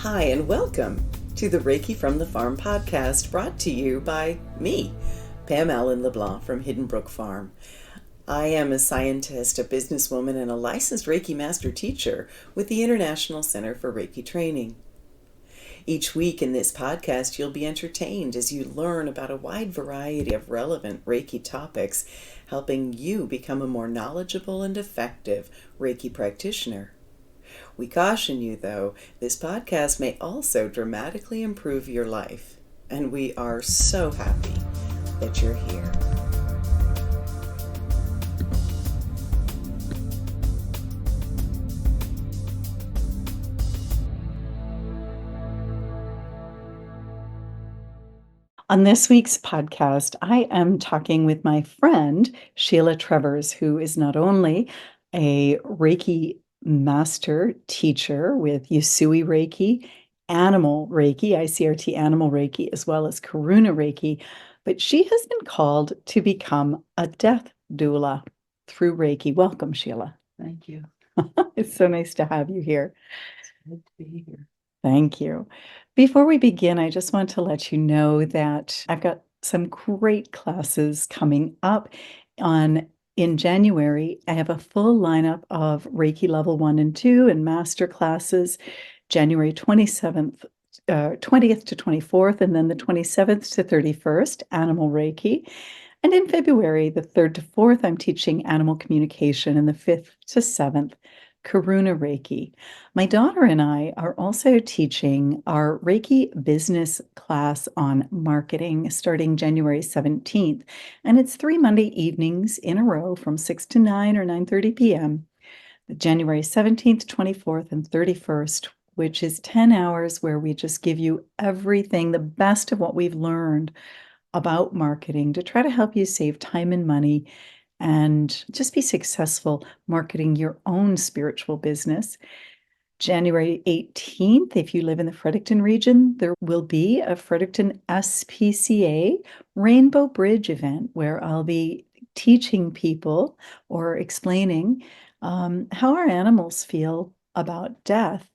Hi, and welcome to the Reiki from the Farm podcast, brought to you by me, Pam Allen-LeBlanc from Hidden Brook Farm. I am a scientist, a businesswoman, and a licensed Reiki master teacher with the International Center for Reiki Training. Each week in this podcast, you'll be entertained as you learn about a wide variety of relevant Reiki topics, helping you become a more knowledgeable and effective Reiki practitioner. We caution you, though, this podcast may also dramatically improve your life, and we are so happy that you're here. On this week's podcast, I am talking with my friend, Sheila Trevors, who is not only a Reiki master teacher with Usui Reiki, Animal Reiki, ICRT Animal Reiki, as well as Karuna Reiki, but she has been called to become a death doula through Reiki. Welcome, Sheila. Thank you. It's so nice to have you here. It's good to be here. Thank you. Before we begin, I just want to let you know that I've got some great classes coming up in January. I have a full lineup of Reiki level 1 and 2 and master classes, January 20th to 24th, and then the 27th to 31st, Animal Reiki. And in February, the 3rd to 4th, I'm teaching Animal Communication, and the 5th to 7th, Karuna Reiki. My daughter and I are also teaching our Reiki business class on marketing starting January 17th. And it's 3 Monday evenings in a row from 6 to 9 or 9:30 p.m. January 17th, 24th, and 31st, which is 10 hours where we just give you everything, the best of what we've learned about marketing to try to help you save time and money and just be successful marketing your own spiritual business. January 18th, if you live in the Fredericton region, there will be a Fredericton SPCA Rainbow Bridge event where I'll be teaching people or explaining how our animals feel about death.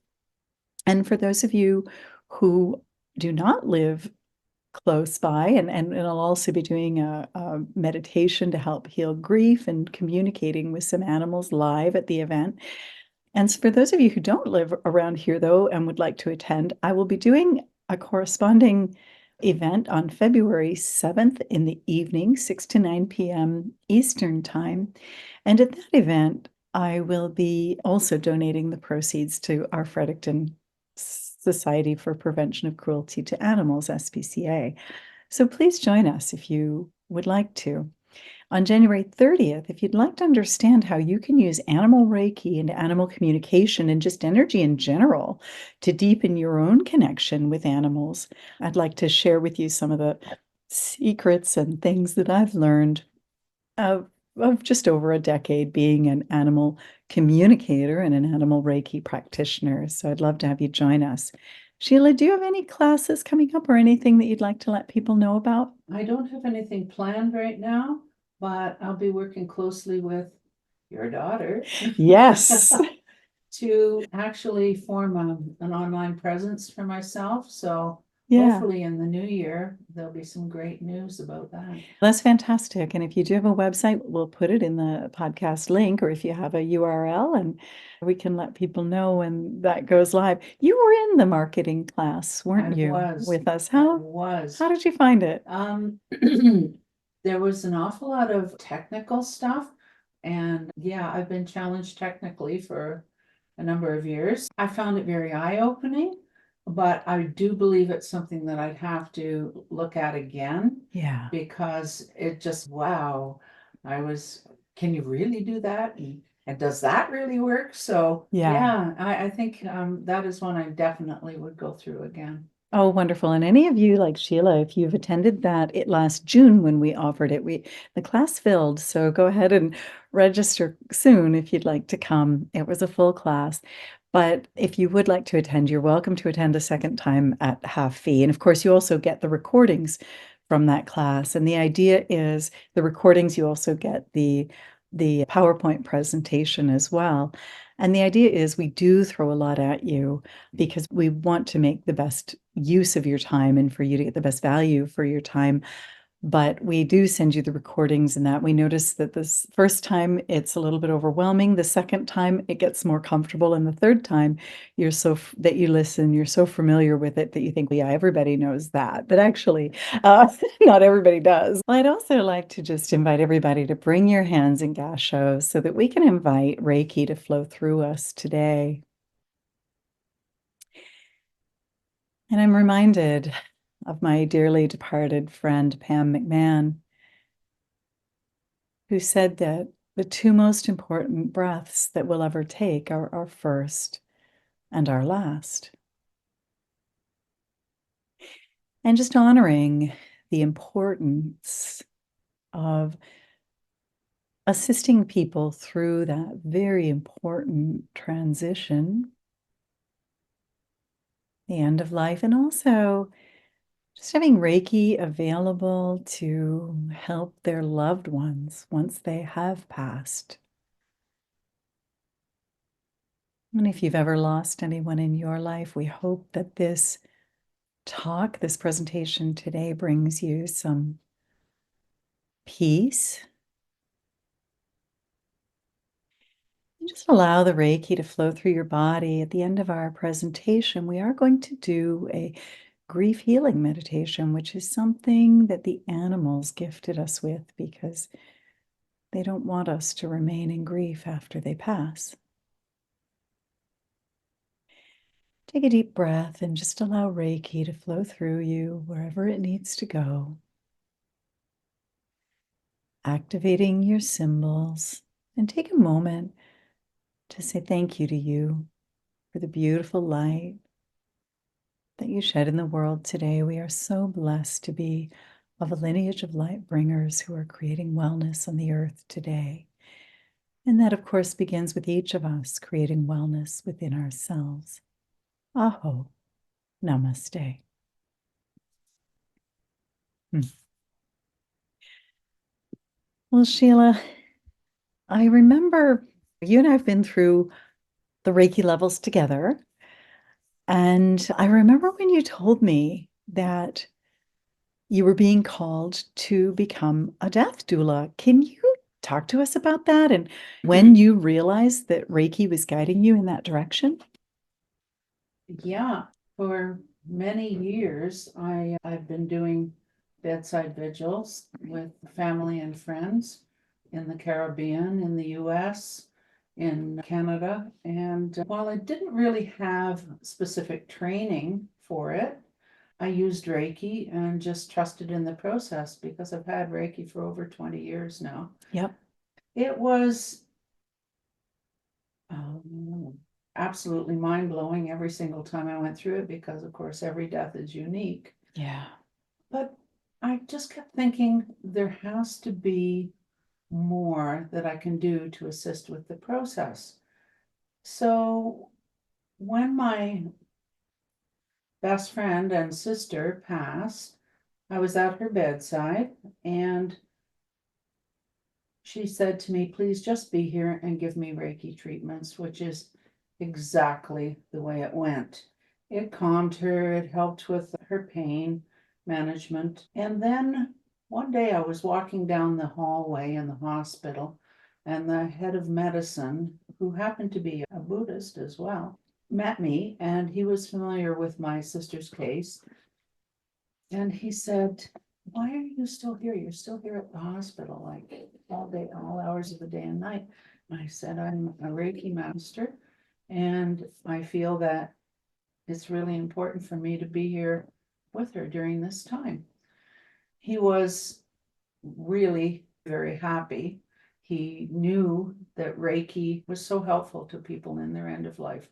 And for those of you who do not live close by, and I'll also be doing a meditation to help heal grief and communicating with some animals live at the event. And for those of you who don't live around here, though, and would like to attend, I will be doing a corresponding event on February 7th in the evening, 6 to 9 p.m. Eastern Time. And at that event, I will be also donating the proceeds to our Fredericton Society for Prevention of Cruelty to Animals, SPCA. So please join us if you would like to. On January 30th, if you'd like to understand how you can use animal Reiki and animal communication and just energy in general to deepen your own connection with animals, I'd like to share with you some of the secrets and things that I've learned of just over a decade being an animal communicator and an animal Reiki practitioner. So I'd love to have you join us. Sheila, do you have any classes coming up or anything that you'd like to let people know about? I don't have anything planned right now, but I'll be working closely with your daughter. Yes. To actually form an online presence for myself. So Yeah. hopefully in the new year, there'll be some great news about that. That's fantastic. And if you do have a website, we'll put it in the podcast link, or if you have a URL, and we can let people know when that goes live. You were in the marketing class, weren't you? With us. How did you find it? There was an awful lot of technical stuff. And yeah, I've been challenged technically for a number of years. I found it very eye-opening. But I do believe it's something that I'd have to look at again. Yeah. Because it just, wow, can you really do that? And does that really work? So yeah, I think that is one I definitely would go through again. Oh, wonderful. And any of you like Sheila, if you've attended that last June when we offered it, the class filled. So go ahead and register soon if you'd like to come. It was a full class. But if you would like to attend, you're welcome to attend a second time at half fee. And of course, you also get the recordings from that class. And the idea is the recordings, you also get the the PowerPoint presentation as well. And the idea is we do throw a lot at you because we want to make the best use of your time and for you to get the best value for your time. But we do send you the recordings and that we notice that this first time it's a little bit overwhelming. The second time it gets more comfortable. And the third time that you listen, you're so familiar with it that you think, well, yeah, everybody knows that. But actually, not everybody does. Well, I'd also like to just invite everybody to bring your hands in gasho so that we can invite Reiki to flow through us today. And I'm reminded of my dearly departed friend, Pam McMahon, who said that the two most important breaths that we'll ever take are our first and our last. And just honoring the importance of assisting people through that very important transition, the end of life, and also just having Reiki available to help their loved ones once they have passed. And if you've ever lost anyone in your life, we hope that this presentation today brings you some peace. And just allow the Reiki to flow through your body. At the end of our presentation, we are going to do a grief healing meditation, which is something that the animals gifted us with because they don't want us to remain in grief after they pass. Take a deep breath and just allow Reiki to flow through you wherever it needs to go. Activating your symbols, and take a moment to say thank you to you for the beautiful light that you shed in the world today. We are so blessed to be of a lineage of light bringers who are creating wellness on the earth today. And that, of course, begins with each of us creating wellness within ourselves. Aho. Namaste. Well, Sheila, I remember you and I have been through the Reiki levels together. And I remember when you told me that you were being called to become a death doula. Can you talk to us about that and when you realized that Reiki was guiding you in that direction? Yeah, for many years, I've been doing bedside vigils with family and friends in the Caribbean, in the US, in Canada. And while I didn't really have specific training for it, I used Reiki and just trusted in the process because I've had Reiki for over 20 years now. Yep. It was absolutely mind-blowing every single time I went through it because, of course, every death is unique. Yeah. But I just kept thinking there has to be more that I can do to assist with the process. So when my best friend and sister passed, I was at her bedside and she said to me, please just be here and give me Reiki treatments, which is exactly the way it went. It calmed her, it helped with her pain management. And then one day I was walking down the hallway in the hospital, and the head of medicine, who happened to be a Buddhist as well, met me, and he was familiar with my sister's case. And he said, why are you still here? You're still here at the hospital, like all day, all hours of the day and night. And I said, I'm a Reiki master, and I feel that it's really important for me to be here with her during this time. He was really very happy. He knew that Reiki was so helpful to people in their end of life,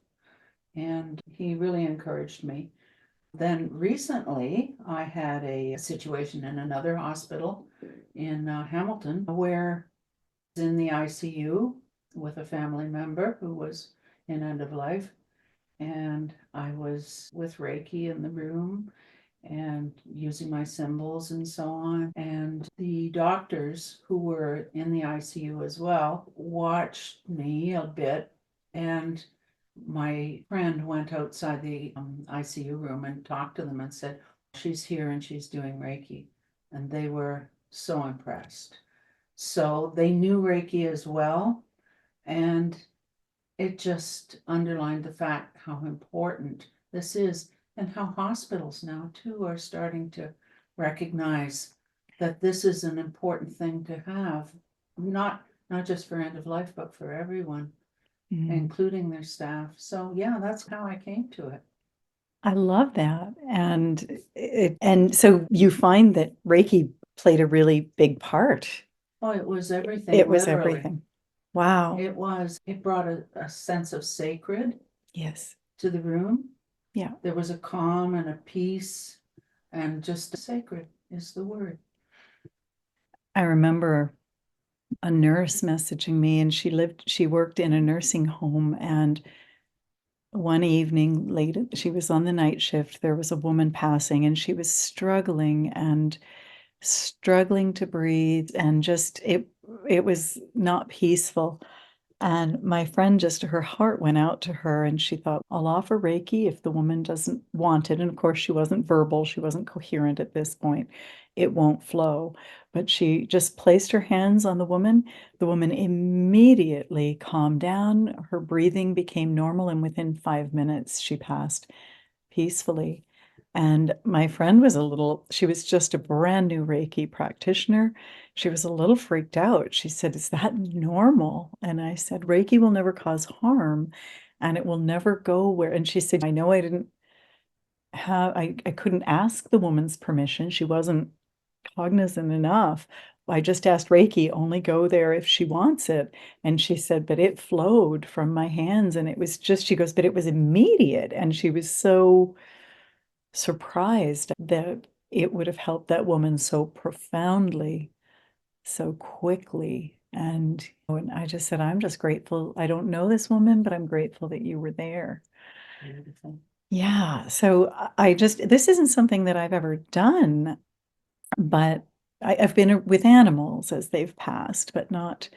and he really encouraged me. Then recently, I had a situation in another hospital in Hamilton where I was in the ICU with a family member who was in end of life, and I was with Reiki in the room, and using my symbols and so on. And the doctors who were in the ICU as well watched me a bit, and my friend went outside the ICU room and talked to them and said, she's here and she's doing Reiki. And they were so impressed. So they knew Reiki as well. And it just underlined the fact how important this is, and how hospitals now too are starting to recognize that this is an important thing to have, not just for end of life, but for everyone, including their staff. So yeah, that's how I came to it. I love that. And so you find that Reiki played a really big part. Oh, it was everything, It was literally. everything. Wow. It brought a sense of sacred Yes. to the room. Yeah. There was a calm and a peace, and just sacred is the word. I remember a nurse messaging me, and she worked in a nursing home, and one evening late, she was on the night shift, there was a woman passing, and she was struggling to breathe, and just it was not peaceful. And my friend, just her heart went out to her, and she thought, I'll offer Reiki if the woman doesn't want it. And of course, she wasn't verbal, she wasn't coherent at this point. It won't flow. But she just placed her hands on the woman. The woman immediately calmed down. Her breathing became normal, and within 5 minutes, she passed peacefully. And my friend she was just a brand new Reiki practitioner. She was a little freaked out. She said, is that normal? And I said, Reiki will never cause harm, and it will never go where. And she said, I know I couldn't ask the woman's permission. She wasn't cognizant enough. I just asked Reiki, only go there if she wants it. And she said, but it flowed from my hands. And it was just, she goes, but it was immediate. And she was so surprised that it would have helped that woman so profoundly, so quickly. And I just said, I'm just grateful. I don't know this woman, but I'm grateful that you were there. Beautiful. Yeah. So this isn't something that I've ever done, but I've been with animals as they've passed, but not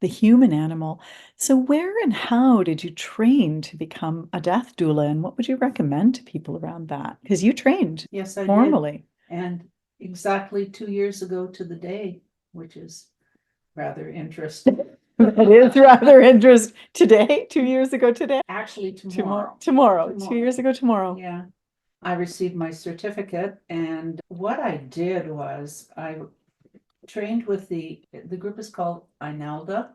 the human animal. So where and how did you train to become a death doula, and what would you recommend to people around that? Because you trained Yes, I did. formally. And exactly 2 years ago to the day, which is rather interesting. That is rather interesting. Today, 2 years ago today? Actually, Tomorrow. tomorrow. 2 years ago tomorrow. Yeah, I received my certificate, and what I did was I trained with the group is called INELDA.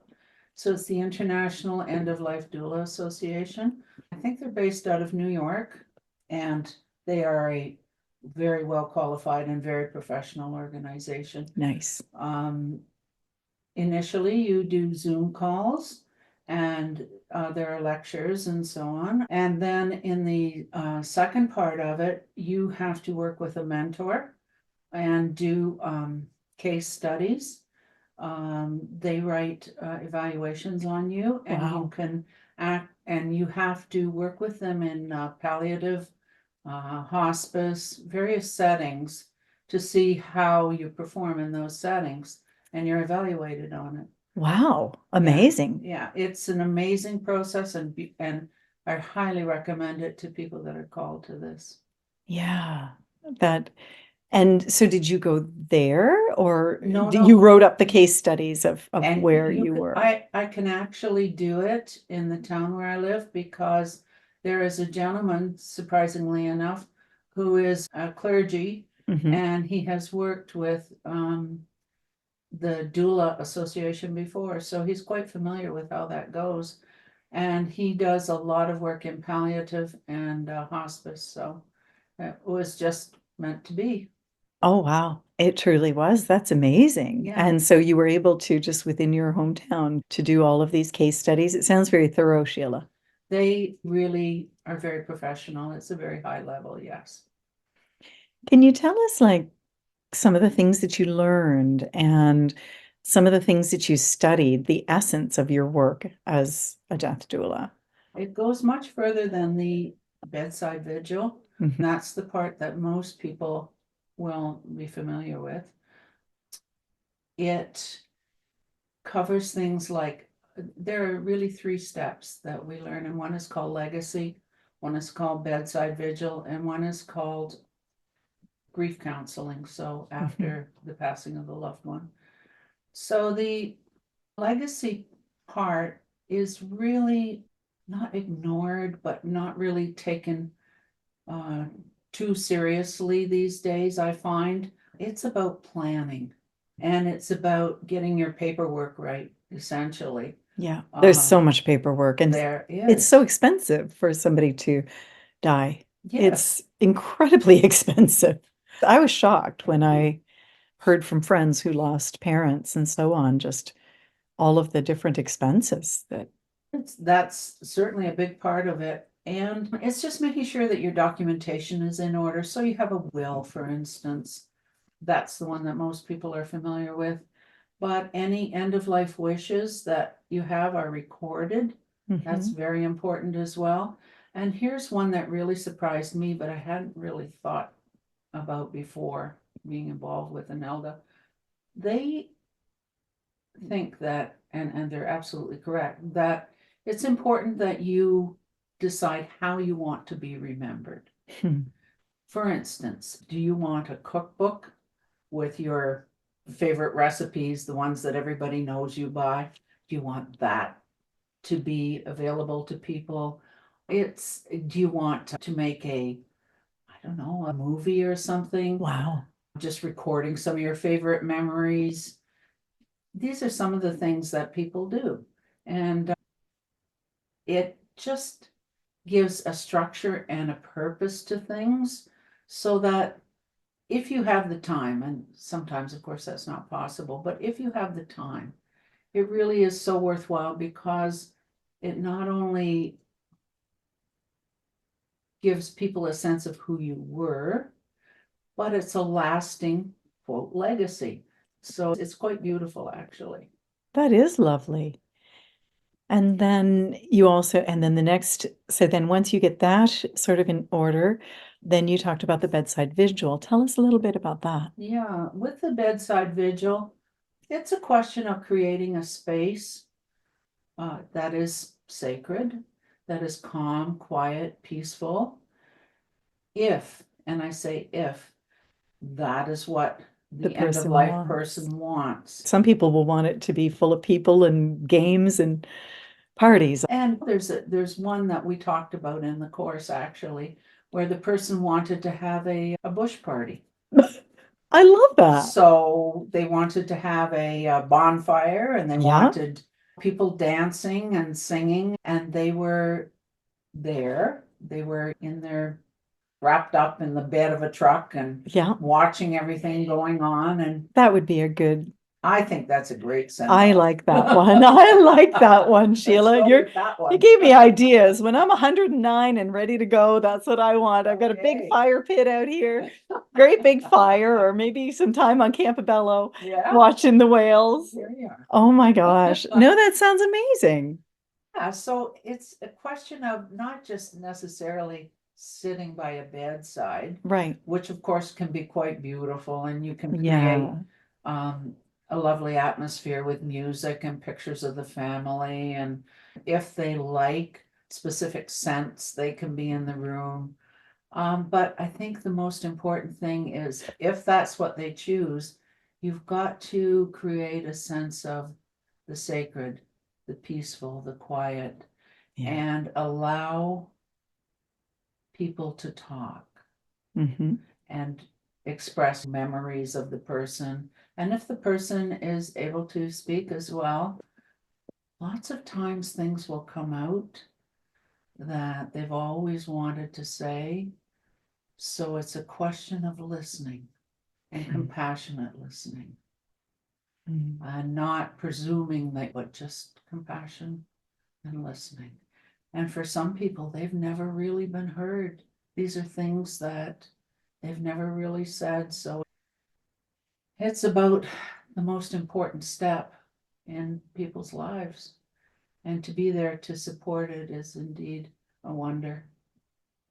So it's the International End of Life Doula Association. I think they're based out of New York, and they are a very well qualified and very professional organization. Nice. Initially, you do Zoom calls, and there are lectures and so on. And then in the second part of it, you have to work with a mentor and do case studies. They write evaluations on you, and you Wow. can act, and you have to work with them in palliative, hospice, various settings to see how you perform in those settings, and you're evaluated on it. Wow. Amazing. Yeah, it's an amazing process, and I highly recommend it to people that are called to this. Yeah. And so did you go there, or No, you no. wrote up the case studies of And where you were? I can actually do it in the town where I live, because there is a gentleman, surprisingly enough, who is a clergy, Mhm. and he has worked with the Doula Association before, so he's quite familiar with how that goes. And he does a lot of work in palliative and hospice, so it was just meant to be. Oh, wow. It truly was. That's amazing. Yeah. And so you were able to, just within your hometown, to do all of these case studies. It sounds very thorough, Sheila. They really are very professional. It's a very high level, yes. Can you tell us, like, some of the things that you learned and some of the things that you studied, the essence of your work as a death doula? It goes much further than the bedside vigil. Mhm. That's the part that most people will be familiar with. It covers things like, there are really 3 steps that we learn, and one is called legacy, one is called bedside vigil, and one is called grief counseling, so after the passing of the loved one. So the legacy part is really not ignored, but not really taken too seriously these days, I find. It's about planning, and it's about getting your paperwork right, essentially. Yeah, there's so Um, much paperwork, and There it's is, so expensive for somebody to die. yes. It's incredibly expensive. I was shocked when I heard from friends who lost parents and so on, just all of the different expenses that, That's certainly a big part of it. And it's just making sure that your documentation is in order. So you have a will, for instance. That's the one that most people are familiar with. But any end of life wishes that you have are recorded. That's Mhm. very important as well. And here's one that really surprised me, but I hadn't really thought about before being involved with an ELDA. They think that, and they're absolutely correct, that it's important that you decide how you want to be remembered. Hmm. For instance, do you want a cookbook with your favorite recipes, the ones that everybody knows you by? Do you want that to be available to people? Do you want to make I don't know, a movie or something? Wow. Just recording some of your favorite memories. These are some of the things that people do. And it just gives a structure and a purpose to things, so that if you have the time, and sometimes, of course, that's not possible, but if you have the time, it really is so worthwhile, because it not only gives people a sense of who you were, but it's a lasting, quote, legacy. So it's quite beautiful, actually. That is lovely. And then you also, and then the next, so then once you get that sort of in order, then you talked about the bedside vigil. Tell us a little bit about that. Yeah, with the bedside vigil, it's a question of creating a space that is sacred, that is calm, quiet, peaceful. If, and I say if, that is what The the end of person life wants. person wants. Some people will want it to be full of people and games and parties. And there's one that we talked about in the course, actually, where the person wanted to have a bush party. I love that. So they wanted to have a bonfire, and they Yeah, wanted people dancing and singing, and they were there. They were in their wrapped up in the bed of a truck and yeah. watching everything going on. And That would be a good, I think that's a great send I off. like that one. I like that one, Let's Sheila. go with that You one. gave me ideas. When I'm 109 and ready to go, that's what I want. I've got a big Okay. fire pit out here, great big fire, or maybe some time on Campobello Yeah, watching the whales. there you are. Oh my gosh. No, that sounds amazing. Yeah, so it's a question of not just necessarily sitting by a bedside, Right. which of course can be quite beautiful, and you can create Yeah. um, a lovely atmosphere with music and pictures of the family. And if they like specific scents, they can be in the room. But I think the most important thing is, if that's what they choose, you've got to create a sense of the sacred, the peaceful, the quiet, Yeah. and allow people to talk Hmm. and express memories of the person. And if the person is able to speak as well, lots of times things will come out that they've always wanted to say. So it's a question of listening and compassionate listening, and not presuming that, but just compassion and listening. And for some people, they've never really been heard. These are things that they've never really said. So it's about the most important step in people's lives. And to be there to support it is indeed a wonder.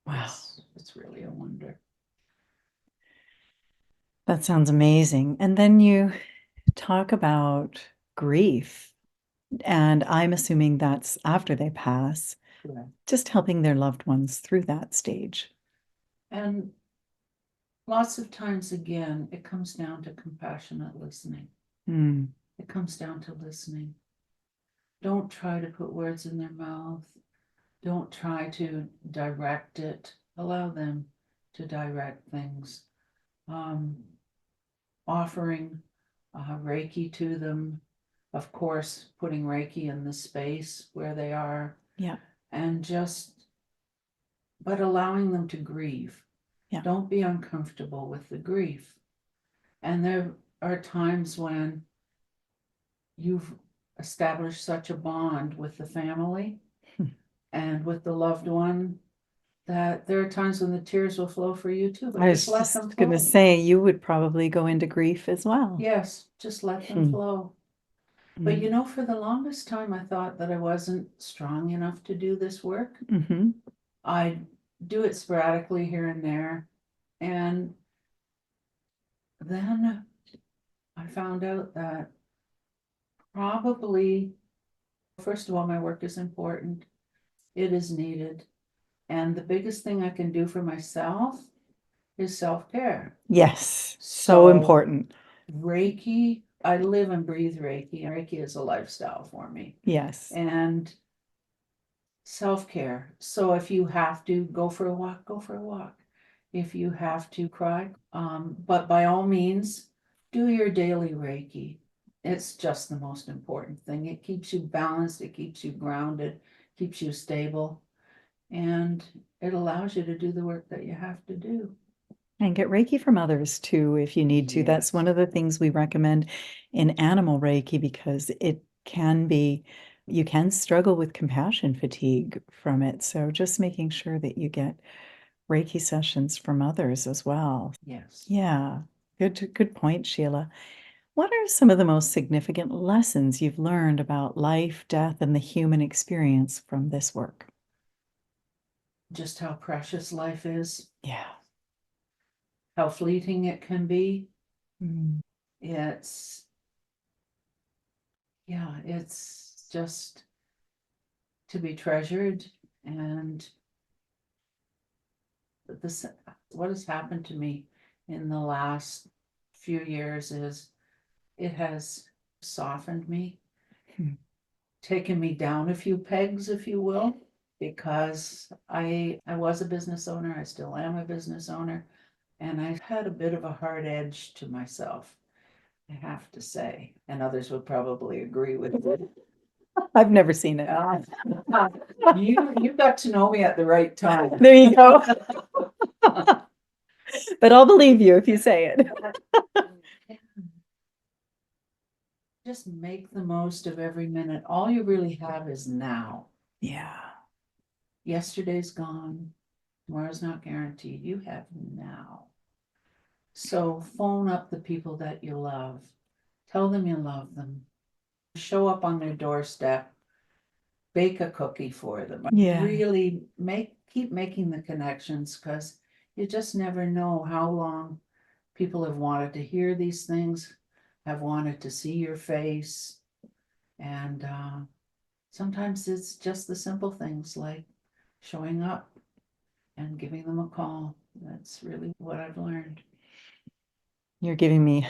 Wow. It's really a wonder. That sounds amazing. And then you talk about grief, and I'm assuming that's after they pass, Correct. just helping their loved ones through that stage. And lots of times, again, it comes down to compassionate listening. Mm. It comes down to listening. Don't try to put words in their mouth. Don't try to direct it. Allow them to direct things. Offering Reiki to them, of course, putting Reiki in the space where they are, Yeah. and but allowing them to grieve. Yeah. Don't be uncomfortable with the grief. And there are times when you've established such a bond with the family and with the loved one that there are times when the tears will flow for you too, but I just was let them just going to flow. say, you would probably go into grief as well. Yes, just let them flow. But Mm. you know, for the longest time, I thought that I wasn't strong enough to do this work. Mm-hmm. I do it sporadically here and there. And then I found out that probably, first of all, my work is important. It is needed. And the biggest thing I can do for myself is self-care. Yes, so So important. Reiki, I live and breathe Reiki. Reiki is a lifestyle for me. Yes. And self-care. So if you have to go for a walk, go for a walk. If you have to cry, but by all means, do your daily Reiki. It's just the most important thing. It keeps you balanced, it keeps you grounded, keeps you stable, and it allows you to do the work that you have to do. And get Reiki from others too, if you need to. That's Yes. one of the things we recommend in animal Reiki because it can be, you can struggle with compassion fatigue from it. So just making sure that you get Reiki sessions from others as well. Yes. Yeah, good point, Sheila. What are some of the most significant lessons you've learned about life, death, and the human experience from this work? Just how precious life is, Yeah. how fleeting it can be. Mm. It's, yeah, it's just to be treasured. And this, what has happened to me in the last few years is it has softened me, Hmm. taken me down a few pegs, if you will, because I was a business owner, I still am a business owner, and I've had a bit of a hard edge to myself, I have to say, and others would probably agree with me. I've never seen it. You got to know me at the right time. There you go. But I'll believe you if you say it. Just make the most of every minute. All you really have is now. Yeah. Yesterday's gone. Tomorrow's not guaranteed. You have now. So phone up the people that you love. Tell them you love them. Show up on their doorstep. Bake a cookie for them. Yeah. Really keep making the connections, because you just never know how long people have wanted to hear these things, have wanted to see your face. And sometimes it's just the simple things like showing up and giving them a call. That's really what I've learned. You're giving me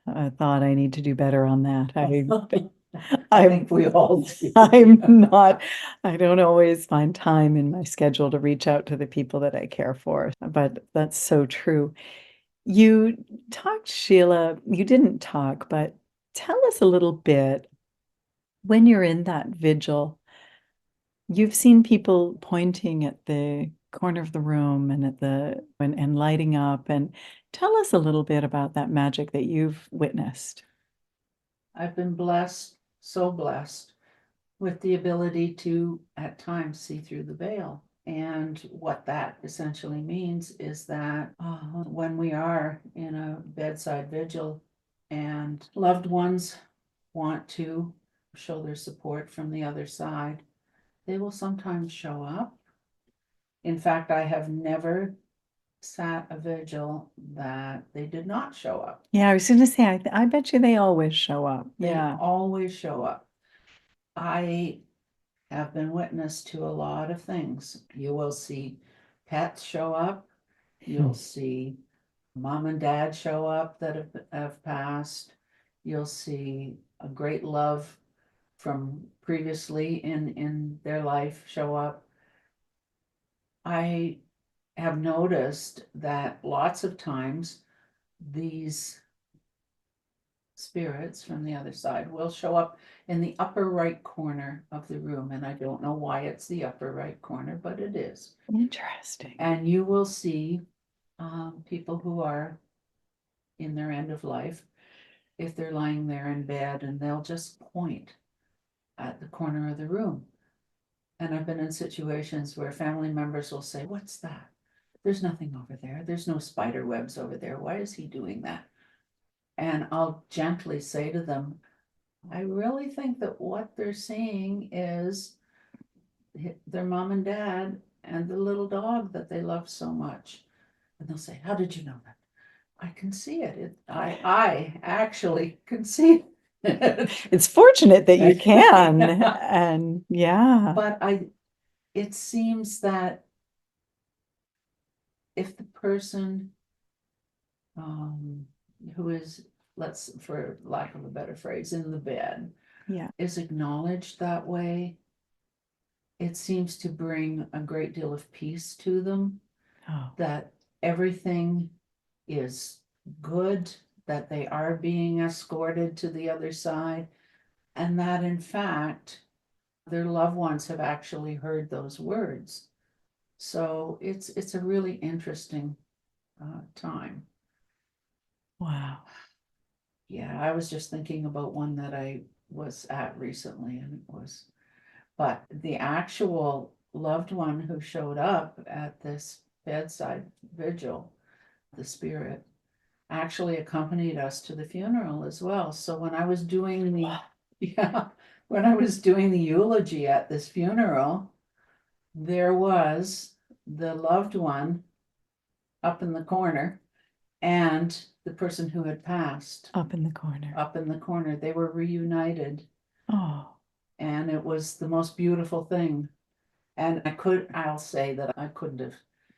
a thought I need to do better on that. I think we all do. I don't always find time in my schedule to reach out to the people that I care for, but that's so true. You talked, Sheila, you didn't talk, but tell us a little bit when you're in that vigil. You've seen people pointing at the corner of the room and and lighting up, and tell us a little bit about that magic that you've witnessed. I've been blessed, so blessed, with the ability to at times see through the veil. And what that essentially means is that when we are in a bedside vigil and loved ones want to show their support from the other side, they will sometimes show up In fact, I have never sat a vigil that they did not show up. Yeah, I was going to say, I bet you they always show up. They Yeah. always show up. I have been witness to a lot of things. You will see pets show up. You'll see mom and dad show up that have passed. You'll see a great love from previously in their life show up. I have noticed that lots of times these spirits from the other side will show up in the upper right corner of the room, and I don't know why it's the upper right corner, but it is. Interesting. And you will see people who are in their end of life, if they're lying there in bed, and they'll just point at the corner of the room. And I've been in situations where family members will say, "What's that? There's nothing over there. There's no spider webs over there. Why is he doing that?" And I'll gently say to them, I really think that what they're seeing is their mom and dad and the little dog that they love so much. And they'll say, "How did you know that?" I can see it. I actually can see it. It's fortunate that you can. And yeah. But it seems that if the person who is, let's, for lack of a better phrase, in the bed, Yeah. is acknowledged that way, it seems to bring a great deal of peace to them, Oh, that everything is good, that they are being escorted to the other side, and that in fact, their loved ones have actually heard those words. So it's a really interesting time. wow. Yeah, I was just thinking about one that I was at recently, and it was, but the actual loved one who showed up at this bedside vigil, the spirit, actually accompanied us to the funeral as well. So when I was doing the, yeah, when I was doing the eulogy at this funeral, there was the loved one up in the corner and the person who had passed Up in the corner. up in the corner. They were reunited, Oh, and it was the most beautiful thing. And I'll say that I couldn't have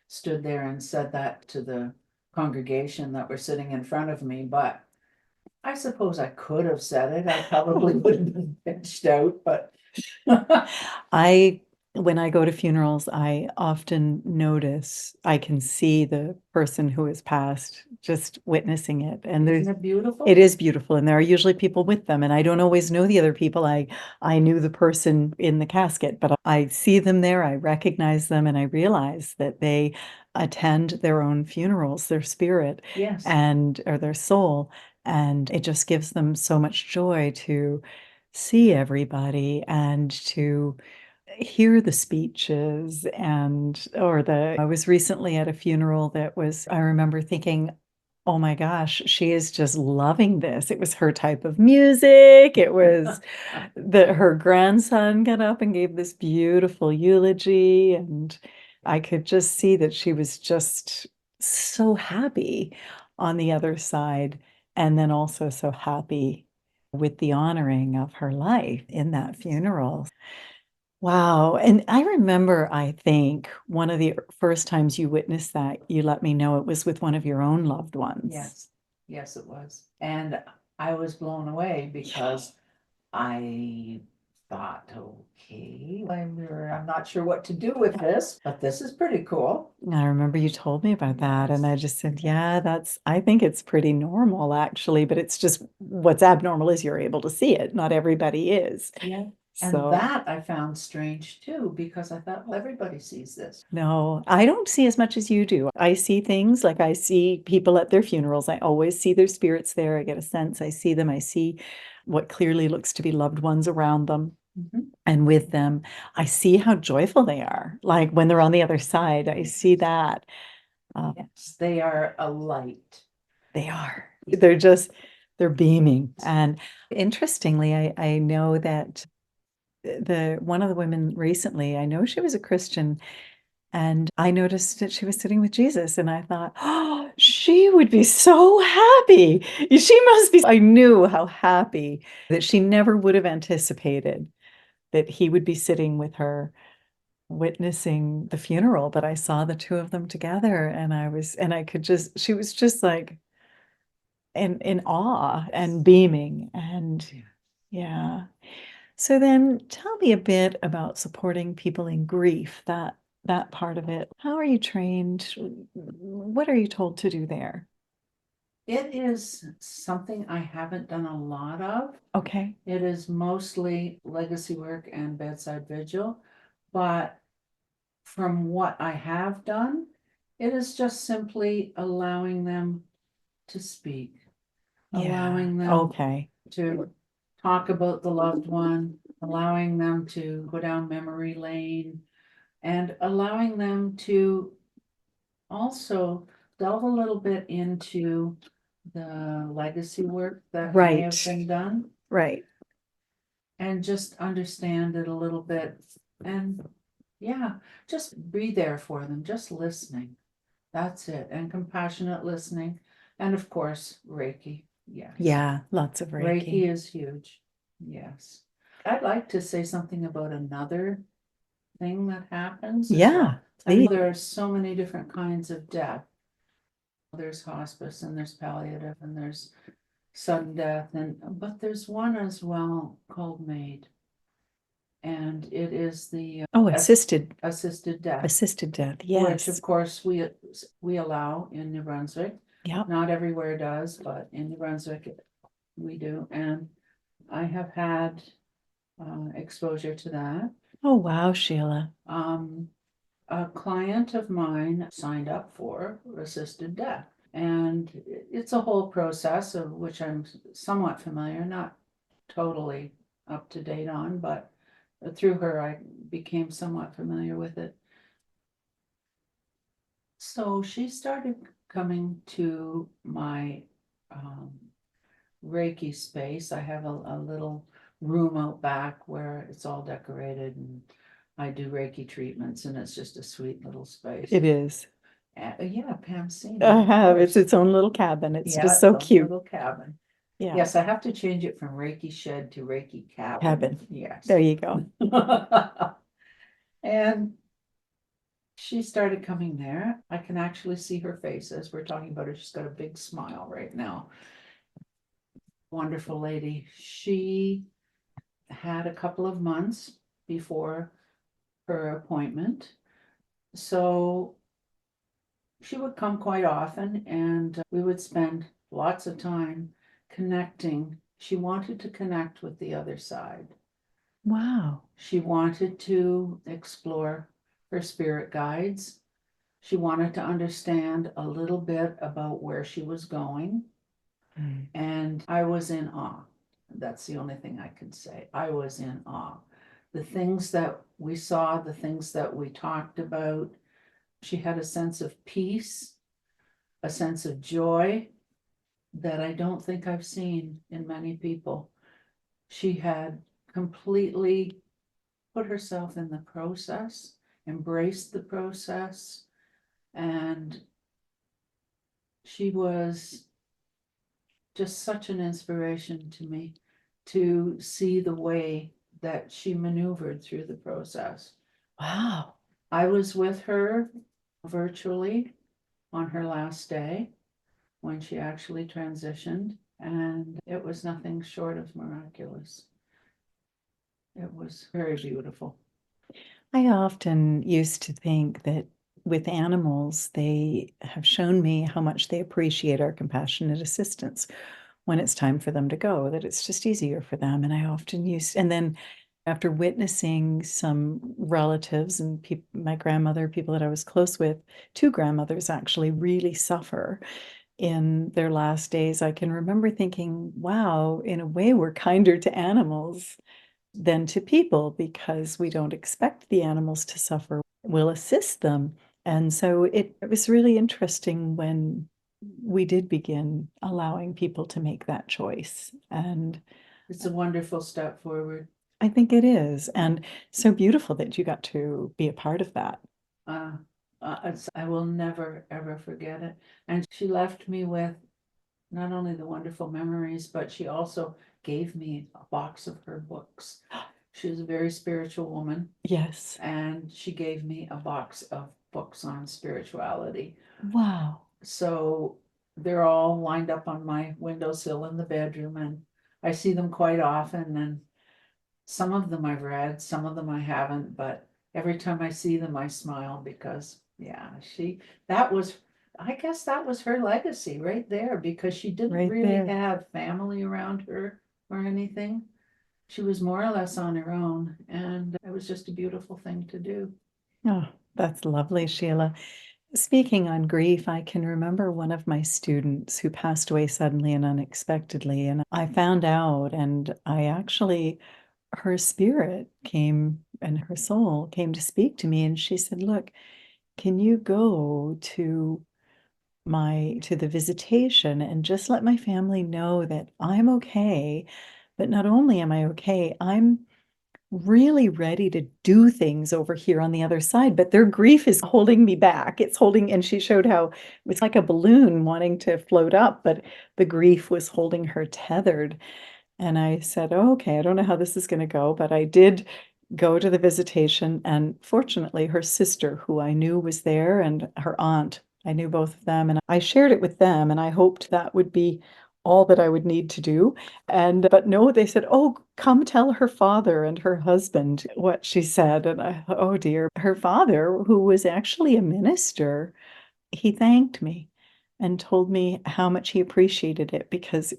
stood there and said that to the congregation that were sitting in front of me, but I suppose I could have said it. I probably would have been pitched out, but when I go to funerals, I often notice I can see the person who has passed just witnessing it. And isn't it beautiful? it is beautiful, and there are usually people with them, and I don't always know the other people. I knew the person in the casket, but I see them there, I recognize them, and I realize that they attend their own funerals, their spirit Yes. or their soul, and it just gives them so much joy to see everybody and to hear the speeches I was recently at a funeral I remember thinking, oh my gosh, she is just loving this. It was her type of music. It was her grandson got up and gave this beautiful eulogy, and I could just see that she was just so happy on the other side, and then also so happy with the honoring of her life in that funeral. Wow. And I remember, I think, one of the first times you witnessed that, you let me know it was with one of your own loved ones. Yes, it was. And I was blown away because I thought, okay, I'm not sure what to do with this, but this is pretty cool. I remember you told me about that, and I just said, yeah, I think it's pretty normal actually, but it's just what's abnormal is you're able to see it. Not everybody is. Yeah. And So, that I found strange too, because I thought, well, everybody sees this. no, I don't see as much as you do. I see things like I see people at their funerals. I always see their spirits there. I get a sense. I see them. I see what clearly looks to be loved ones around them. And with them, I see how joyful they are. Like when they're on the other side, I see that. Yes, they are a light. They are. They're beaming. And interestingly, I know that one of the women recently, I know she was a Christian, And I noticed that she was sitting with Jesus, and I thought, oh, she would be so happy. She must be. I knew how happy that she never would have anticipated that he would be sitting with her witnessing the funeral. But I saw the two of them together, and I could just, she was just like in awe and beaming. And yeah. So then tell me a bit about supporting people in grief, that part of it. How are you trained? What are you told to do there? It is something I haven't done a lot of. Okay. It is mostly legacy work and bedside vigil, but from what I have done, it is just simply allowing them to speak, Yeah. allowing them Okay. to talk about the loved one, allowing them to go down memory lane, and allowing them to also delve a little bit into the legacy work that may have Right. been done Right. and just understand it a little bit. And yeah, just be there for them, just listening. That's it. And compassionate listening. And of course, Reiki. Yes. Yeah. Lots of Reiki Reiki. is huge. Yes. I'd like to say something about another thing that happens as Yeah. well. I mean, Please. there are so many different kinds of death. There's hospice and there's palliative and there's sudden death but there's one as well called MAID. And it is the Oh, assisted death, death. which Yes. of course we allow in New Brunswick. Yep. Not everywhere does, but in New Brunswick we do. And I have had exposure to that. Oh, wow, Sheila. A client of mine signed up for assisted death. And it's a whole process of which I'm somewhat familiar, not totally up to date on, but through her, I became somewhat familiar with it. So she started coming to my Reiki space. I have a little room out back where it's all decorated and I do Reiki treatments and it's just a sweet little space. It is. Yeah, Pam's seen I it, of have. It's course. its own little cabin. It's Yeah, just it's so a cute. little cabin. Yeah. Yes, I have to change it from Reiki shed to Reiki cabin. Cabin. Yes. There you go. And she started coming there. I can actually see her face as we're talking about her. She's got a big smile right now. Wonderful lady. She had a couple of months before her appointment. So she would come quite often and we would spend lots of time connecting. She wanted to connect with the other side. Wow. She wanted to explore her spirit guides. She wanted to understand a little bit about where she was going. And I was in awe. That's the only thing I can say. I was in awe. The things that we saw, the things that we talked about, she had a sense of peace, a sense of joy that I don't think I've seen in many people. She had completely put herself in the process, embraced the process, and she was just such an inspiration to me to see the way that she maneuvered through the process. Wow. I was with her virtually on her last day when she actually transitioned, and it was nothing short of miraculous. It was very beautiful. I often used to think that with animals, they have shown me how much they appreciate our compassionate assistance when it's time for them to go, that it's just easier for them. And I often used, and then after witnessing some relatives and my grandmother, people that I was close with, two grandmothers actually really suffer in their last days, I can remember thinking, wow, in a way, we're kinder to animals than to people because we don't expect the animals to suffer. We'll assist them. And so it was really interesting when we did begin allowing people to make that choice. And It's a wonderful step forward. I think it is. And so beautiful that you got to be a part of that. I will never, ever forget it. And she left me with not only the wonderful memories, but she also gave me a box of her books. She was a very spiritual woman, Yes. and she gave me a box of books on spirituality. Wow. So they're all lined up on my windowsill in the bedroom, and I see them quite often. And some of them I've read, some of them I haven't, but every time I see them, I smile because, yeah, that was, I guess that was her legacy right there, because she didn't Right really there. have family around her or anything. She was more or less on her own, and it was just a beautiful thing to do. Oh, that's lovely, Sheila. Speaking on grief, I can remember one of my students who passed away suddenly and unexpectedly. And I found out, and I actually, her spirit came and her soul came to speak to me. And she said, "Look, can you go to the visitation and just let my family know that I'm okay? But not only am I okay, I'm really ready to do things over here on the other side, but their grief is holding me back. It's holding, and she showed how it's like a balloon wanting to float up, but the grief was holding her tethered. And I said, "Oh, okay, I don't know how this is going to go," but I did go to the visitation. And fortunately, her sister, who I knew was there, and her aunt, I knew both of them, and I shared it with them. And I hoped that would be all that I would need to do. But no, they said, "Oh, come tell her father and her husband what she said." And I thought, oh dear, her father, who was actually a minister, he thanked me and told me how much he appreciated it because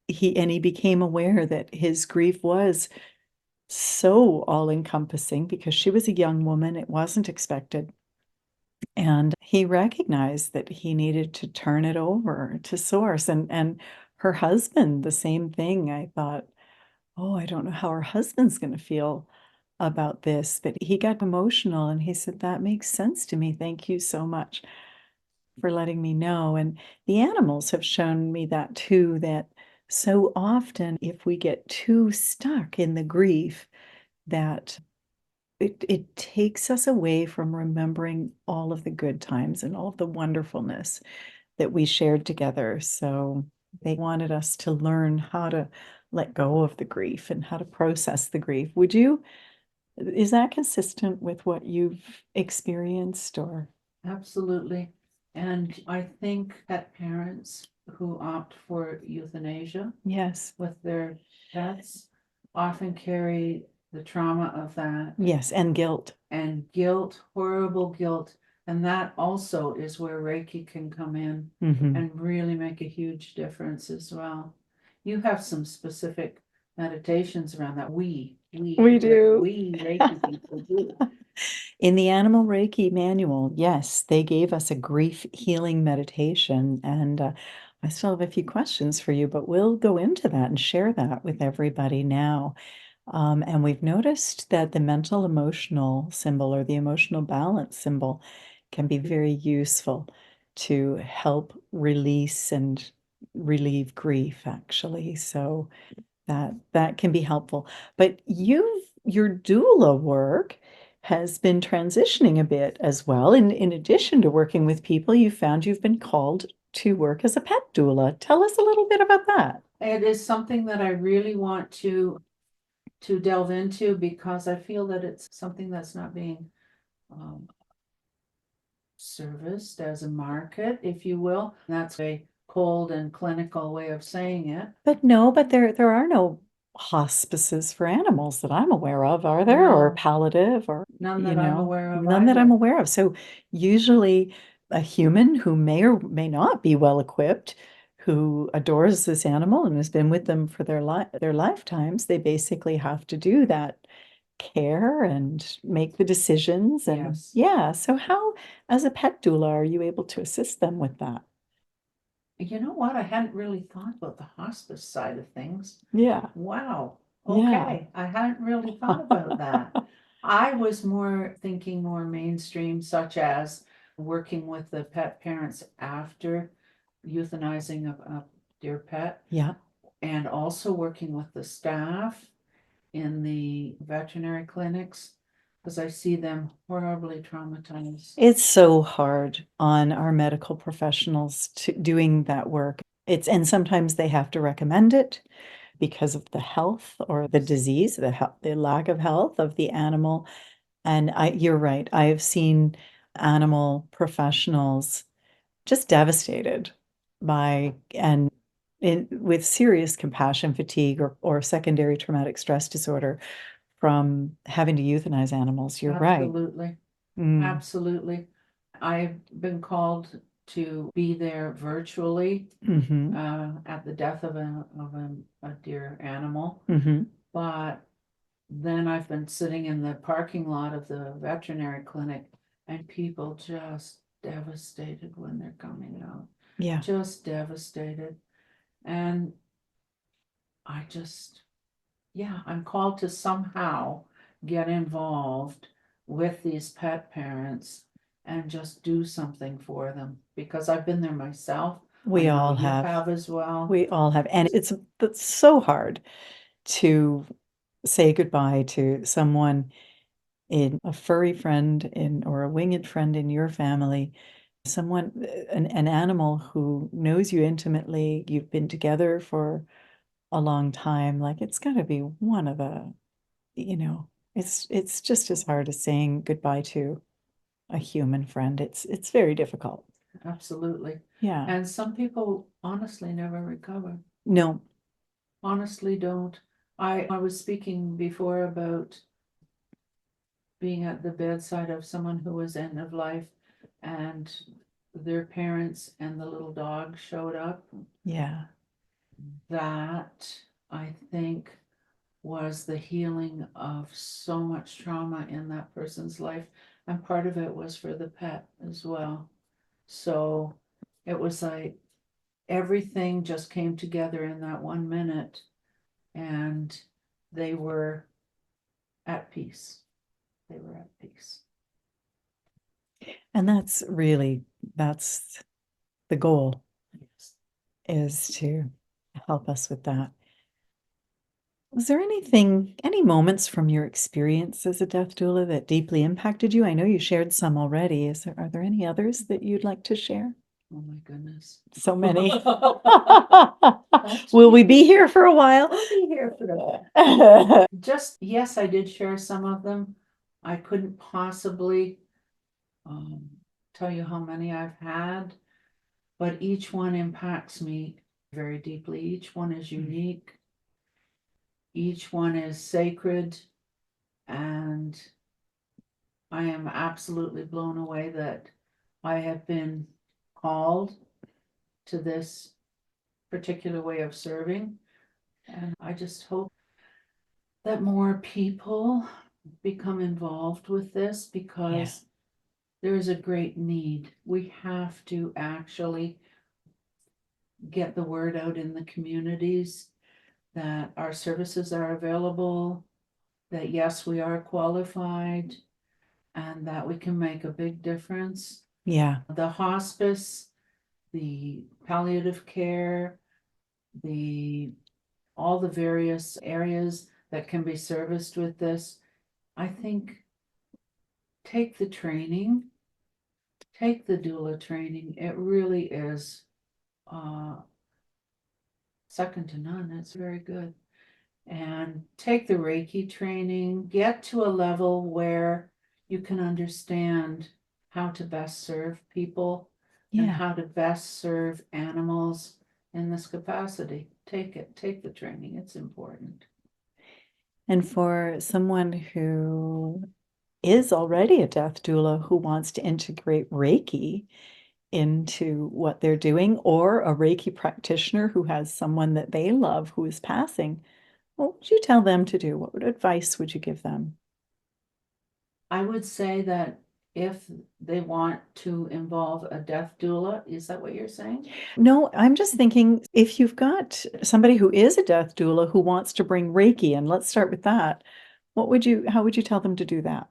he became aware that his grief was so all-encompassing because she was a young woman, it wasn't expected, and he recognized that he needed to turn it over to source, and her husband, the same thing. I thought, "Oh, I don't know how her husband's gonna feel about this," but he got emotional, and he said, "That makes sense to me. Thank you so much for letting me know." And the animals have shown me that too, that so often if we get too stuck in the grief, that it takes us away from remembering all of the good times and all of the wonderfulness that we shared together. So they wanted us to learn how to let go of the grief and how to process the grief. Is that consistent with what you've experienced or? Absolutely. And I think that parents who opt for euthanasia Yes. with their pets often carry the trauma of that Yes, and guilt. and guilt, horrible guilt. And that also is where Reiki can come in Mhm. and really make a huge difference as well. You have some specific meditations around that. We do. We Reiki people do. In the Animal Reiki manual, yes, they gave us a grief healing meditation, and I still have a few questions for you, but we'll go into that and share that with everybody now. And we've noticed that the mental emotional symbol or the emotional balance symbol can be very useful to help release and relieve grief, actually. So that can be helpful. But your doula work has been transitioning a bit as well. In addition to working with people, you found you've been called to work as a pet doula. Tell us a little bit about that. It is something that I really want to delve into because I feel that it's something that's not being um, serviced as a market, if you will. That's a cold and clinical way of saying it. But no, but there are no hospices for animals that I'm aware of, are there? Or No, palliative or, none that I'm aware of none that I'm either. aware of. So usually a human who may or may not be well equipped, who adores this animal and has been with them for their lifetimes, they basically have to do that care and make the decisions. And Yes. yeah, so how, as a pet doula, are you able to assist them with that? You know what? I hadn't really thought about the hospice side of things. Yeah. Wow. Yeah. Okay. I hadn't really thought about that. I was more thinking more mainstream, such as working with the pet parents after euthanizing a dear pet, Yeah. and also working with the staff in the veterinary clinics because I see them horribly traumatized. It's so hard on our medical professionals to doing that work. And sometimes they have to recommend it because of the health or the disease, the lack of health of the animal. And you're right. I have seen animal professionals just devastated with serious compassion fatigue or secondary traumatic stress disorder from having to euthanize animals. You're right. Absolutely, Mm, absolutely. I've been called to be there virtually mhm, at the death of a dear animal, mhm. but then I've been sitting in the parking lot of the veterinary clinic and people just devastated when they're coming out, Yeah, just devastated. And I just, yeah, I'm called to somehow get involved with these pet parents and just do something for them because I've been there myself. I we know all you have. have as well. We all have. And it's so hard to say goodbye to someone in a furry friend or a winged friend in your family, an animal who knows you intimately, you've been together for a long time. Like it's gotta be one of the, it's just as hard as saying goodbye to a human friend. It's very difficult. Absolutely. Yeah. And some people honestly never recover. No. Honestly don't. I was speaking before about being at the bedside of someone who was end of life and their parents and the little dog showed up. Yeah. That I think was the healing of so much trauma in that person's life. And part of it was for the pet as well. So it was like everything just came together in that 1 minute and they were at peace. They were at peace. And that's the goal, Yes. is to help us with that. Was there any moments from your experience as a death doula that deeply impacted you? I know you shared some already. Are there any others that you'd like to share? Oh my goodness. So many. That's Will we be me. here for a while? I'll be here for the just, yes, I did share some of them. I couldn't possibly um, tell you how many I've had, but each one impacts me very deeply. Each one is unique. Each one is sacred, and I am absolutely blown away that I have been called to this particular way of serving. And I just hope that more people become involved with this Yeah. because there is a great need. We have to actually get the word out in the communities that our services are available, that yes, we are qualified, and that we can make a big difference. Yeah. The hospice, the palliative care, all the various areas that can be serviced with this, I think take the training, take the doula training. It really is uh, second to none. It's very good. And take the Reiki training, get to a level where you can understand how to best serve people and Yeah. how to best serve animals in this capacity. Take the training. It's important. And for someone who is already a death doula who wants to integrate Reiki into what they're doing, or a Reiki practitioner who has someone that they love who is passing, what would you tell them to do? What advice would you give them? I would say that if they want to involve a death doula, is that what you're saying? No, I'm just thinking if you've got somebody who is a death doula who wants to bring Reiki in, let's start with that. How would you tell them to do that?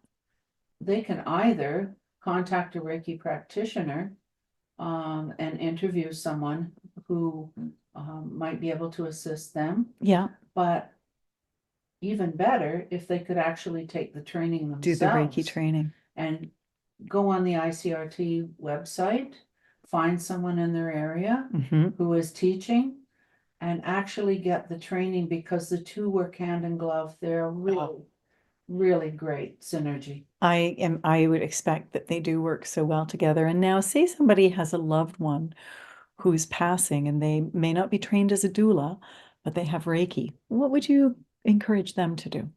They can either contact a Reiki practitioner and interview someone who might be able to assist them. Yeah. But even better if they could actually take the training Do the Reiki themselves training. and go on the ICRT website, find someone in their area Hmm. who is teaching and actually get the training, because the two work hand in glove. They're really, really great synergy. I would expect that they do work so well together. And now say somebody has a loved one who's passing and they may not be trained as a doula, but they have Reiki. What would you encourage them to do?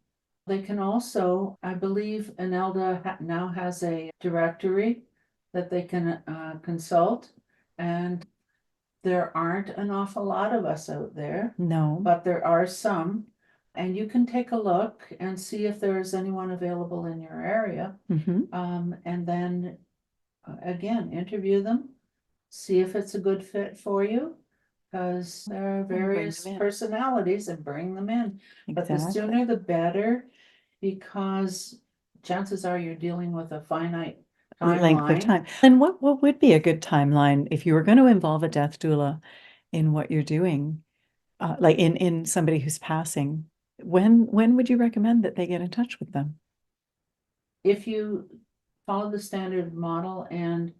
They can also, I believe Anelda now has a directory that they can consult, and there aren't an awful lot of us out there, No. but there are some. And you can take a look and see if there is anyone available in your area. Hmm. And then again, interview them, see if it's a good fit for you. Because there are And bring various them in. personalities, and bring them in. But the Exactly. sooner the better, because chances are you're dealing with a finite Length of timeline. time. And what would be a good timeline if you were going to involve a death doula in what you're doing, like in somebody who's passing? When would you recommend that they get in touch with them? If you follow the standard model and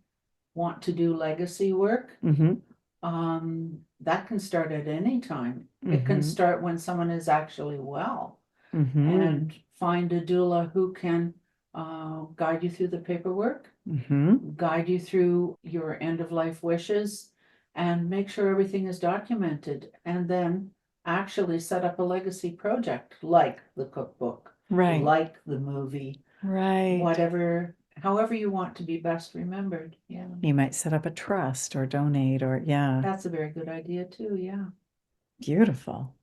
want to do legacy work, Hmm. that can start at any time. It can Hmm. start when someone is actually well, Hmm. and find a doula who can guide you through the paperwork, Hmm. guide you through your end of life wishes, and make sure everything is documented, and then actually set up a legacy project like the cookbook, Right. like the movie, Right. whatever, however you want to be best remembered. Yeah, You might set up a trust or donate or yeah. that's a very good idea too. Yeah. Beautiful.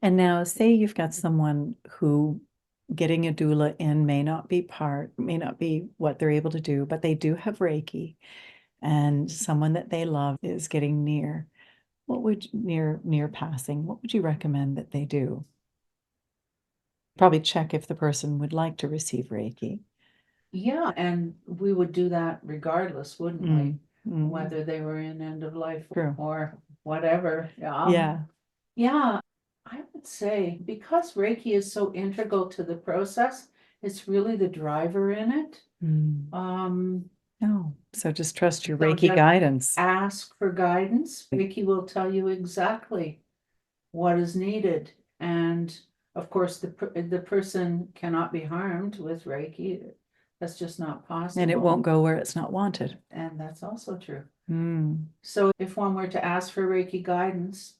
And now say you've got someone who getting a doula in may not be what they're able to do, but they do have Reiki and someone that they love is getting near. What would near passing, what would you recommend that they do? Probably check if the person would like to receive Reiki. Yeah, and we would do that regardless, wouldn't we? Mm. Whether they were in end of life True. or whatever. Yeah. Yeah, I would say because Reiki is so integral to the process, it's really the driver in it. Mm. Um, No. So just trust your so Reiki just guidance. ask for guidance. Reiki will tell you exactly what is needed. And of course, the person cannot be harmed with Reiki. That's just not possible. And it won't go where it's not wanted. And that's also true. Mm. So if one were to ask for Reiki guidance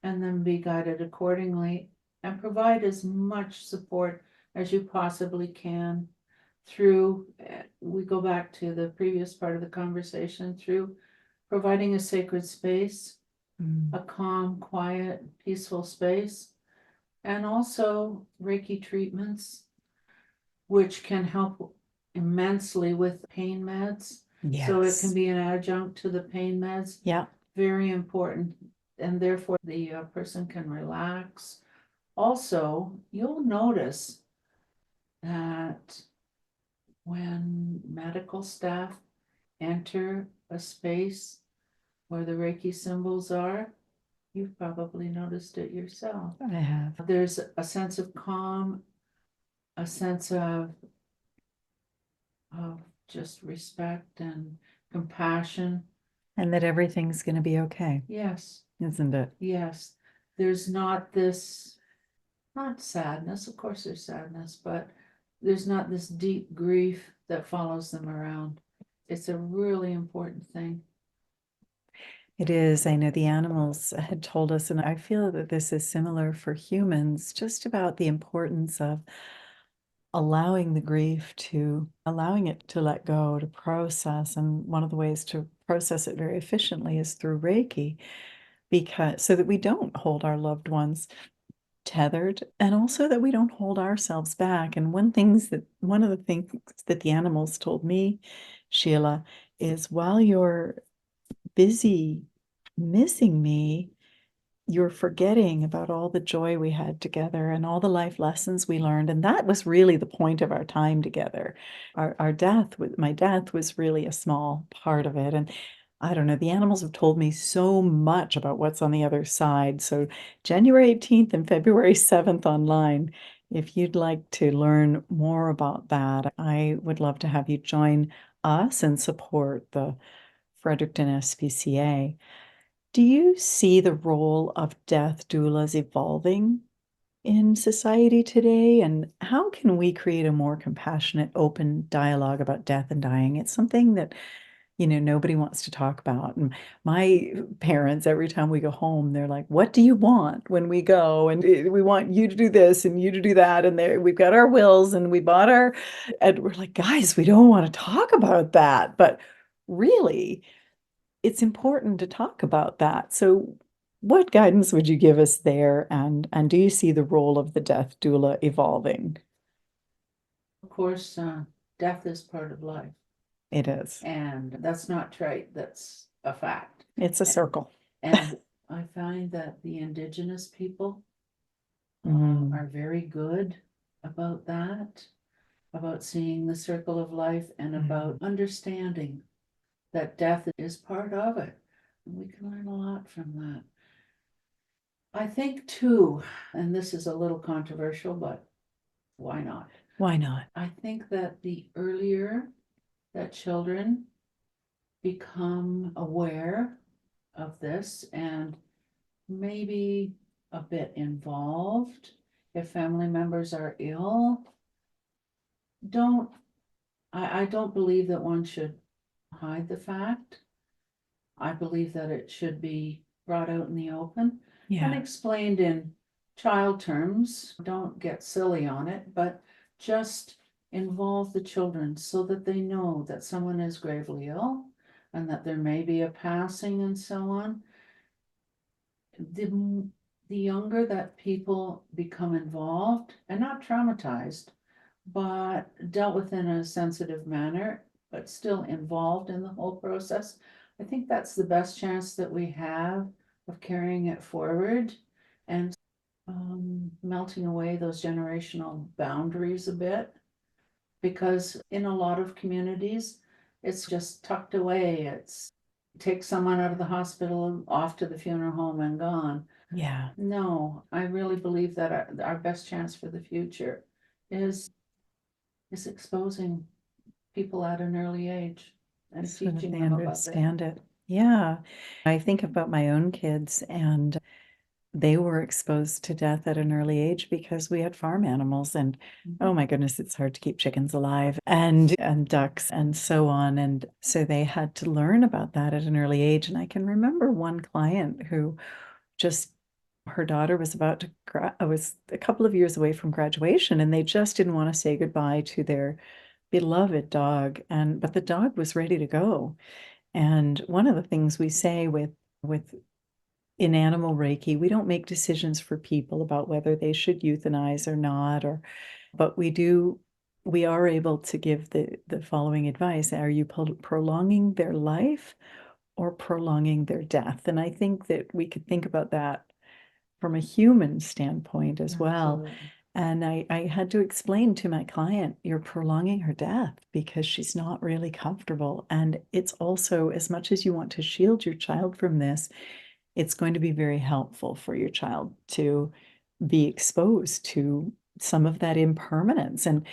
and then be guided accordingly, and provide as much support as you possibly can through, we go back to the previous part of the conversation, through providing a sacred space, Mm. a calm, quiet, peaceful space, and also Reiki treatments, which can help immensely with pain meds. So it can Yes. be an adjunct to the pain meds. Yeah. Very important, and therefore the person can relax. Also, you'll notice that when medical staff enter a space where the Reiki symbols are, you've probably noticed it yourself. I have. There's a sense of calm, a sense of just respect and compassion. And that everything's going to be okay, Yes, isn't it? yes. There's not this, not sadness, of course there's sadness, but there's not this deep grief that follows them around. It's a really important thing. It is. I know the animals had told us, and I feel that this is similar for humans, just about the importance of allowing the grief to, allowing it to let go, to process. And one of the ways to process it very efficiently is through Reiki, because so that we don't hold our loved ones tethered and also that we don't hold ourselves back. And one of the things that the animals told me, Sheila, is while you're busy missing me, you're forgetting about all the joy we had together and all the life lessons we learned. And that was really the point of our time together. My death was really a small part of it. And I don't know, the animals have told me so much about what's on the other side. So January 18th and February 7th online, If you'd like to learn more about that, I would love to have you join us and support the Fredericton SPCA. Do you see the role of death doulas evolving in society today? And how can we create a more compassionate, open dialogue about death and dying? It's something that, nobody wants to talk about. And my parents, every time we go home, they're like, what do you want when we go? And we want you to do this and you to do that. And we've got our wills and we bought and we're like, guys, we don't want to talk about that. But really, it's important to talk about that. So what guidance would you give us there? And do you see the role of the death doula evolving? Of course, death is part of life, It is. and that's not trite, that's a fact. It's a circle. And I find that the Indigenous people are very good about that, about seeing the circle of life and about understanding that death is part of it. And we can learn a lot from that. I think too, and this is a little controversial, but why not? Why not? I think that the earlier that children become aware of this and maybe a bit involved, if family members are ill, I don't believe that one should hide the fact. I believe that it should be brought out in the open and explained in child terms. Don't get silly on it, but just involve the children so that they know that someone is gravely ill and that there may be a passing and so on. The younger that people become involved and not traumatized, but dealt with in a sensitive manner, but still involved in the whole process, I think that's the best chance that we have of carrying it forward and melting away those generational boundaries a bit. Because in a lot of communities, it's just tucked away. It's take someone out of the hospital, off to the funeral home and gone. Yeah. No, I really believe that our best chance for the future is exposing people at an early age and So that teaching they them about understand it. Yeah. I think about my own kids, and they were exposed to death at an early age because we had farm animals, and oh my goodness, it's hard to keep chickens alive and ducks and so on. And so they had to learn about that at an early age. And I can remember one client who just her daughter was about to was a couple of years away from graduation, and they just didn't want to say goodbye to their beloved dog. But the dog was ready to go. And one of the things we say with in animal Reiki, we don't make decisions for people about whether they should euthanize or not, but we are able to give the following advice. Are you prolonging their life or prolonging their death? And I think that we could think about that from a human standpoint as well. Absolutely. And I had to explain to my client, you're prolonging her death because she's not really comfortable. And it's also, as much as you want to shield your child from this, it's going to be very helpful for your child to be exposed to some of that impermanence. And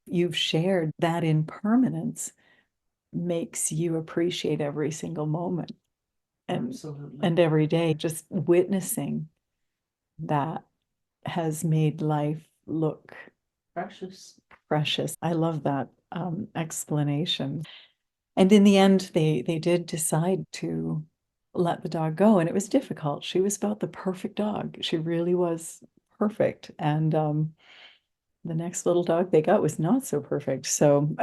you've shared that impermanence makes you appreciate every single moment Absolutely. and every day. Just witnessing that has made life look precious. I love that explanation. And in the end, they did decide to let the dog go, and it was difficult. She was about the perfect dog. She really was perfect. And the next little dog they got was not so perfect. So,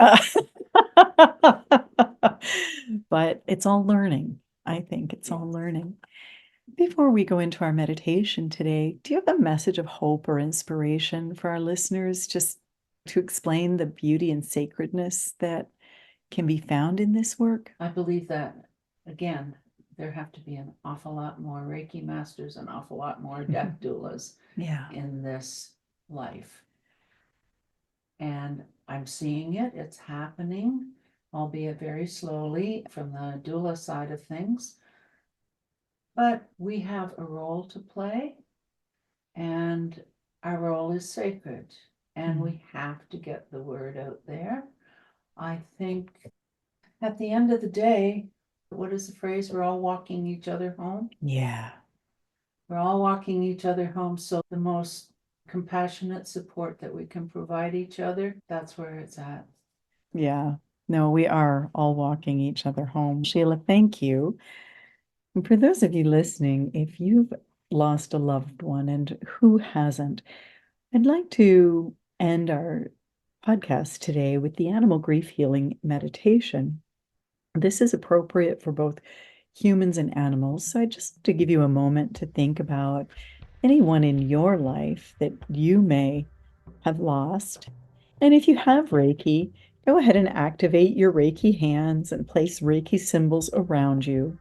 but it's all learning. I think it's all learning. Before we go into our meditation today, do you have a message of hope or inspiration for our listeners, just to explain the beauty and sacredness that can be found in this work? I believe that, again, there have to be an awful lot more Reiki masters, an awful lot more death doulas in this life. And I'm seeing it, it's happening, albeit very slowly from the doula side of things. But we have a role to play, and our role is sacred and Mm. we have to get the word out there. I think at the end of the day, what is the phrase? We're all walking each other home. Yeah. We're all walking each other home. So the most compassionate support that we can provide each other, that's where it's at. Yeah. No, we are all walking each other home. Sheila, thank you. And for those of you listening, if you've lost a loved one, and who hasn't, I'd like to end our podcast today with the animal grief healing meditation. This is appropriate for both humans and animals. So I just to give you a moment to think about anyone in your life that you may have lost. And if you have Reiki, go ahead and activate your Reiki hands and place Reiki symbols around you.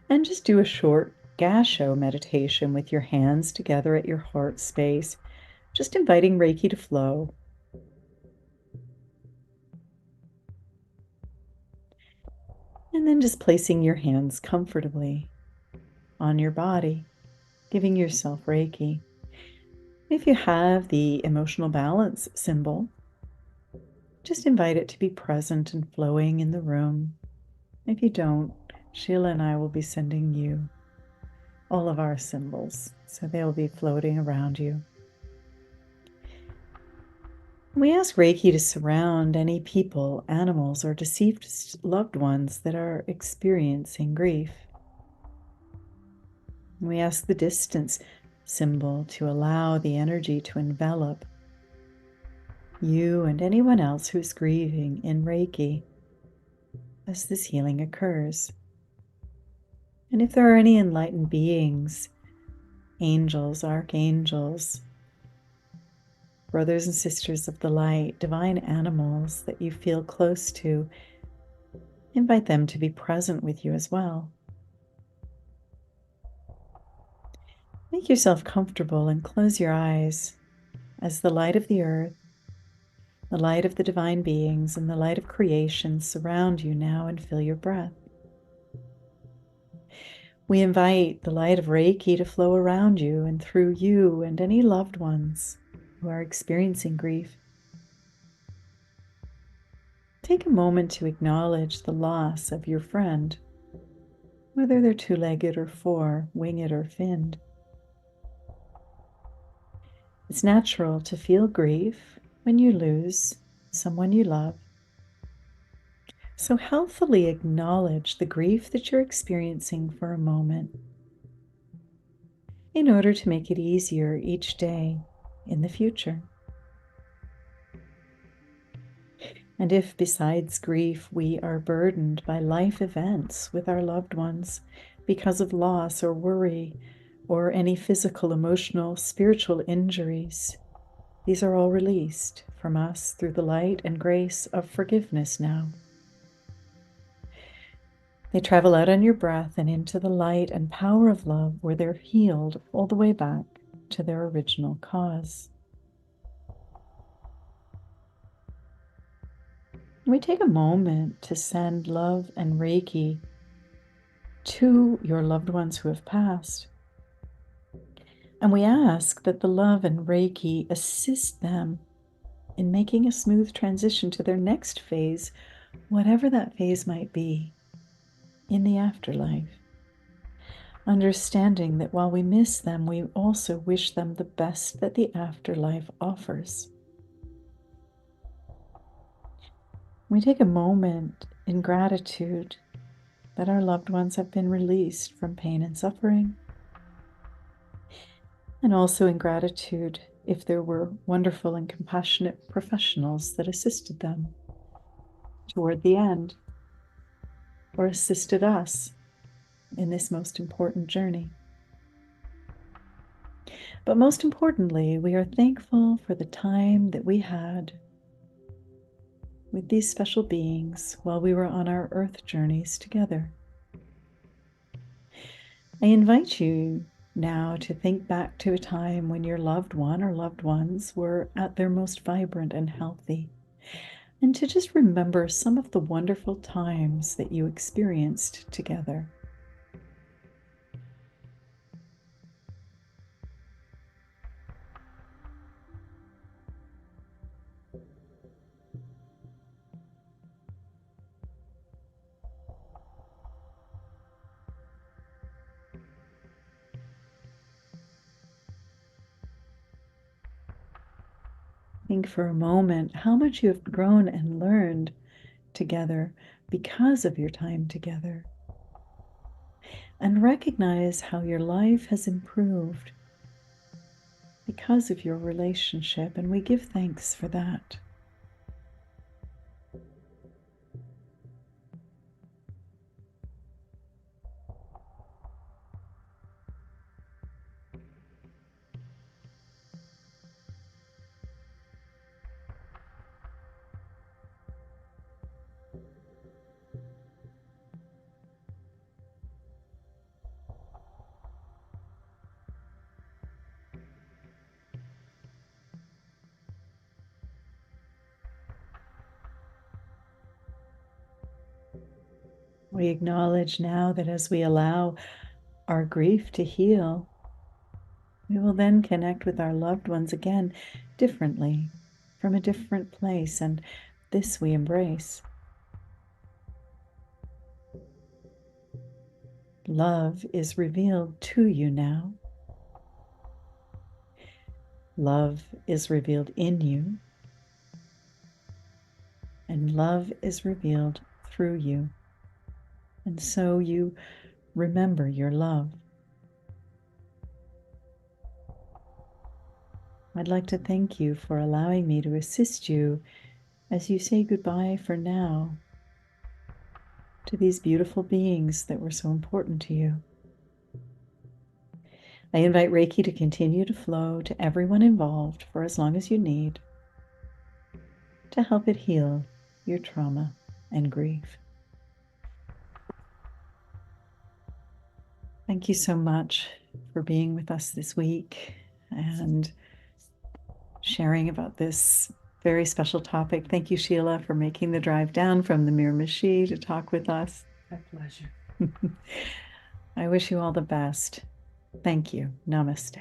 And just do a short gasho meditation with your hands together at your heart space, just inviting Reiki to flow. And then just placing your hands comfortably on your body, giving yourself Reiki. If you have the emotional balance symbol, just invite it to be present and flowing in the room. If you don't, Sheila and I will be sending you all of our symbols, so they'll be floating around you. We ask Reiki to surround any people, animals, or deceased loved ones that are experiencing grief. We ask the distance symbol to allow the energy to envelop you and anyone else who's grieving in Reiki as this healing occurs. And if there are any enlightened beings, angels, archangels, brothers and sisters of the light, divine animals that you feel close to, invite them to be present with you as well. Make yourself comfortable and close your eyes as the light of the earth, the light of the divine beings, and the light of creation surround you now and fill your breath. We invite the light of Reiki to flow around you and through you and any loved ones who are experiencing grief. Take a moment to acknowledge the loss of your friend, whether they're two-legged or four, winged or finned. It's natural to feel grief when you lose someone you love. So healthfully acknowledge the grief that you're experiencing for a moment in order to make it easier each day in the future. And if besides grief we are burdened by life events with our loved ones because of loss or worry or any physical, emotional, spiritual injuries, these are all released from us through the light and grace of forgiveness now. They travel out on your breath and into the light and power of love where they're healed all the way back to their original cause. We take a moment to send love and Reiki to your loved ones who have passed. And we ask that the love and Reiki assist them in making a smooth transition to their next phase, whatever that phase might be, in the afterlife. Understanding that while we miss them, we also wish them the best that the afterlife offers. We take a moment in gratitude that our loved ones have been released from pain and suffering, and also in gratitude if there were wonderful and compassionate professionals that assisted them toward the end or assisted us in this most important journey. But most importantly, we are thankful for the time that we had with these special beings while we were on our earth journeys together. I invite you now to think back to a time when your loved one or loved ones were at their most vibrant and healthy, and to just remember some of the wonderful times that you experienced together. Think for a moment how much you have grown and learned together because of your time together. And recognize how your life has improved because of your relationship, and we give thanks for that. We acknowledge now that as we allow our grief to heal, we will then connect with our loved ones again differently, from a different place, and this we embrace. Love is revealed to you now. Love is revealed in you, and love is revealed through you. And so you remember your love. I'd like to thank you for allowing me to assist you as you say goodbye for now to these beautiful beings that were so important to you. I invite Reiki to continue to flow to everyone involved for as long as you need to help it heal your trauma and grief. Thank you so much for being with us this week and sharing about this very special topic. Thank you, Sheila, for making the drive down from the Miramichi to talk with us. My pleasure. I wish you all the best. Thank you. Namaste.